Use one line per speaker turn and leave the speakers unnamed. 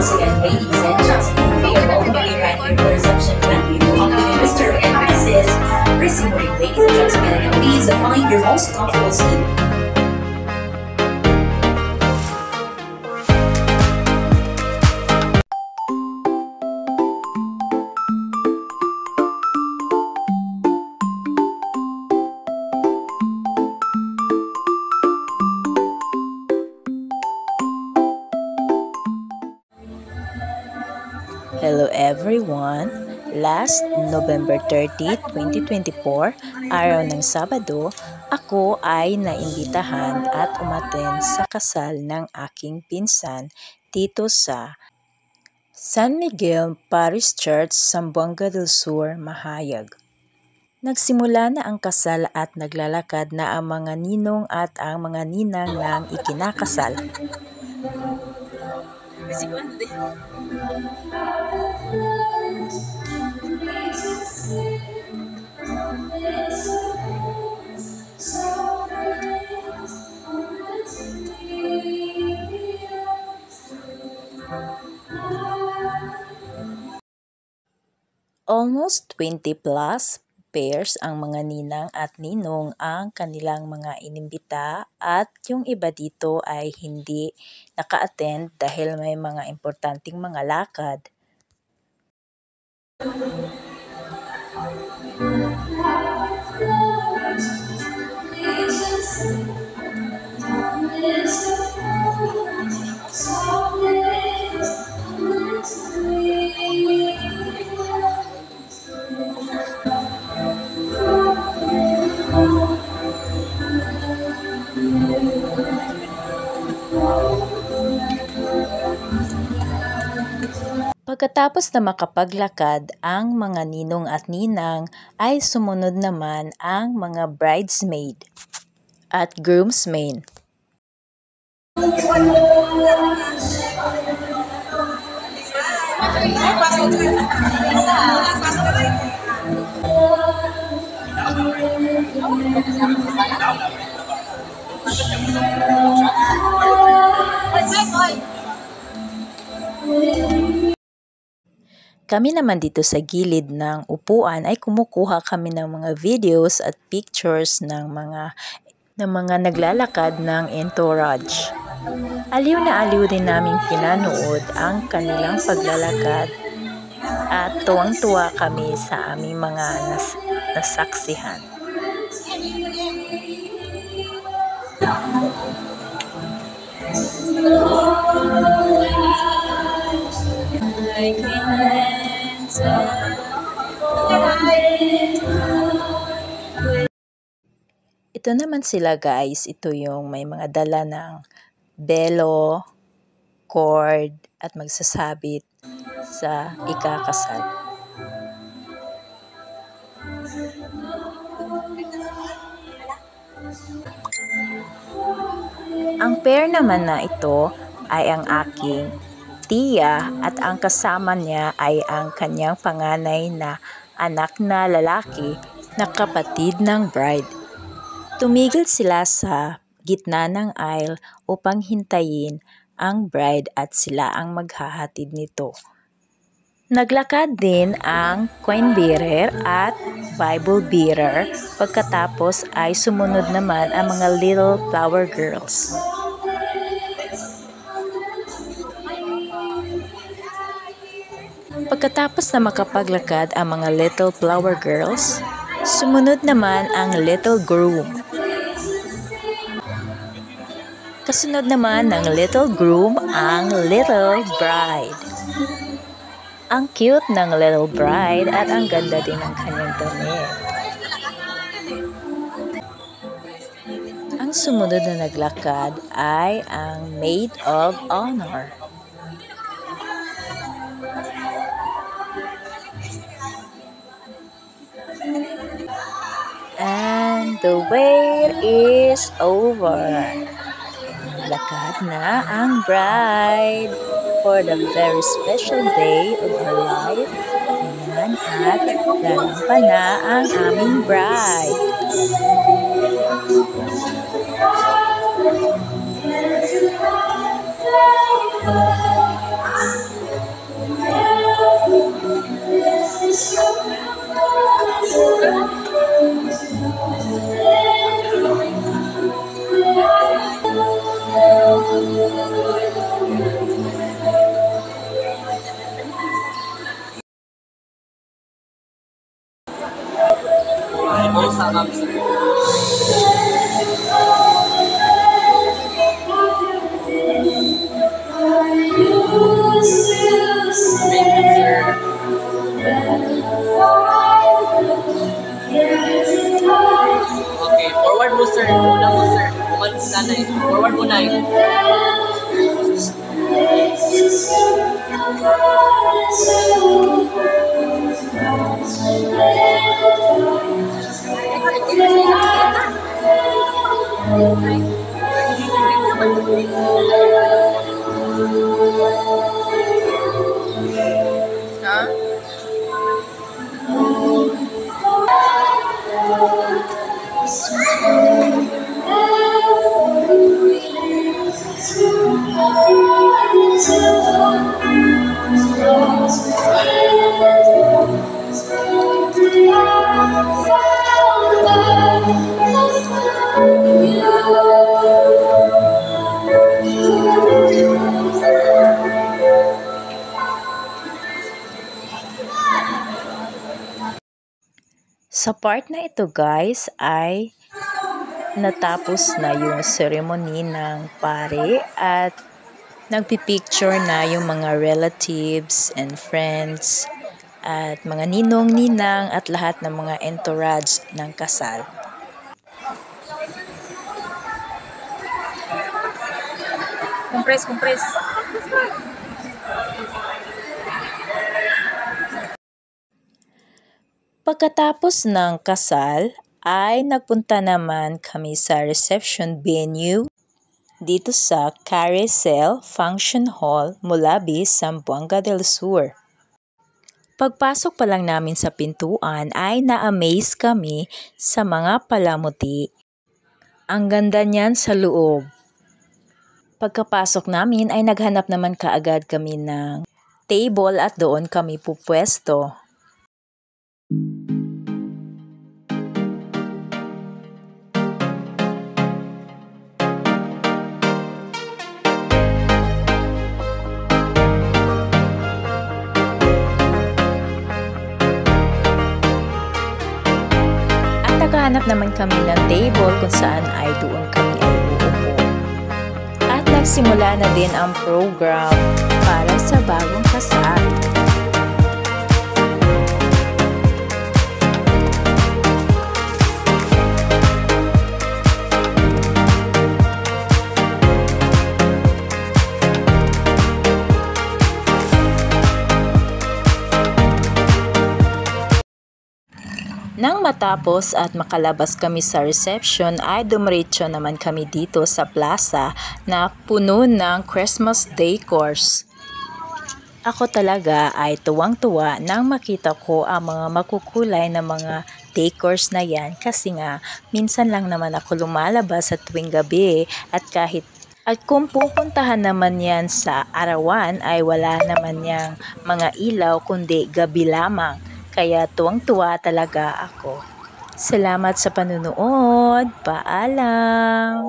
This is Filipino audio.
Once again, ladies and gentlemen, we are all very ready for reception venue. Welcome Mr. and Mrs. Racing Ring. Ladies and gentlemen, please find your most comfortable seat.
Hello everyone! Last November 30, 2024, araw ng Sabado, ako ay naimbitahan at umattend sa kasal ng aking pinsan dito sa San Miguel Parish Church, Zamboanga del Sur, Mahayag. Nagsimula na ang kasal at naglalakad na ang mga ninong at ang mga ninang ng ikinakasal. Almost 20 plus pairs ang mga ninang at ninong ang kanilang mga inimbita at yung iba dito ay hindi naka-attend dahil may mga importanteng mga lakad. Pagkatapos na makapaglakad ang mga ninong at ninang ay sumunod naman ang mga bridesmaid at groomsmaid. Kami naman dito sa gilid ng upuan ay kumukuha kami ng mga videos at pictures ng mga naglalakad ng entourage. Aliw na aliw din naming pinanood ang kanilang paglalakad at tuwang-tuwa kami sa aming mga nasaksihan. Ito naman sila guys, ito yung may mga dala ng belo, cord at magsasabit sa ikakasal. Ang pair naman na ito ay ang aking tiya at ang kasama niya ay ang kanyang panganay na anak na lalaki na kapatid ng bride. Tumigil sila sa gitna ng aisle upang hintayin ang bride at sila ang maghahatid nito. Naglakad din ang coin bearer at Bible bearer, pagkatapos ay sumunod naman ang mga little flower girls. Pagkatapos na makapaglakad ang mga little flower girls, sumunod naman ang little groom. Kasunod naman ng little groom ang little bride. Ang cute ng little bride at ang ganda din ng kanyang damit. Ang sumunod na naglakad ay ang maid of honor. And the wait is over. Lakad na ang bride for the very special day of her life. Ayan, at lalampa na ang aming bride.
Okay, forward mo sir. Una mo sir. Bumalik sa nanay. Forward mo na
Sa part na ito guys ay natapos na yung ceremony ng pare at nagpipicture na yung mga relatives and friends at mga ninong-ninang at lahat ng mga entourage ng kasal.
Compress.
Pagkatapos ng kasal ay nagpunta naman kami sa reception venue dito sa Carousel Function Hall, Mulabi, Zamboanga del Sur. Pagpasok pa lang namin sa pintuan ay na-amaze kami sa mga palamuti. Ang ganda niyan sa loob. Pagkapasok namin ay naghanap naman kaagad kami ng table at doon kami pupwesto. Naghahanap naman kami ng table kung saan ay doon kami ay uupo. At nagsimula na din ang program para sa bagong kasal. Nang matapos at makalabas kami sa reception ay dumiretso naman kami dito sa plaza na puno ng Christmas decors. Ako talaga ay tuwang-tuwa nang makita ko ang mga makukulay na mga decors na yan kasi nga minsan lang naman ako lumalabas sa tuwing gabi at kung pupuntahan naman yan sa arawan ay wala naman yang mga ilaw kundi gabi lamang. Kaya tuwang-tuwa talaga ako. Salamat sa panunood. Paalam!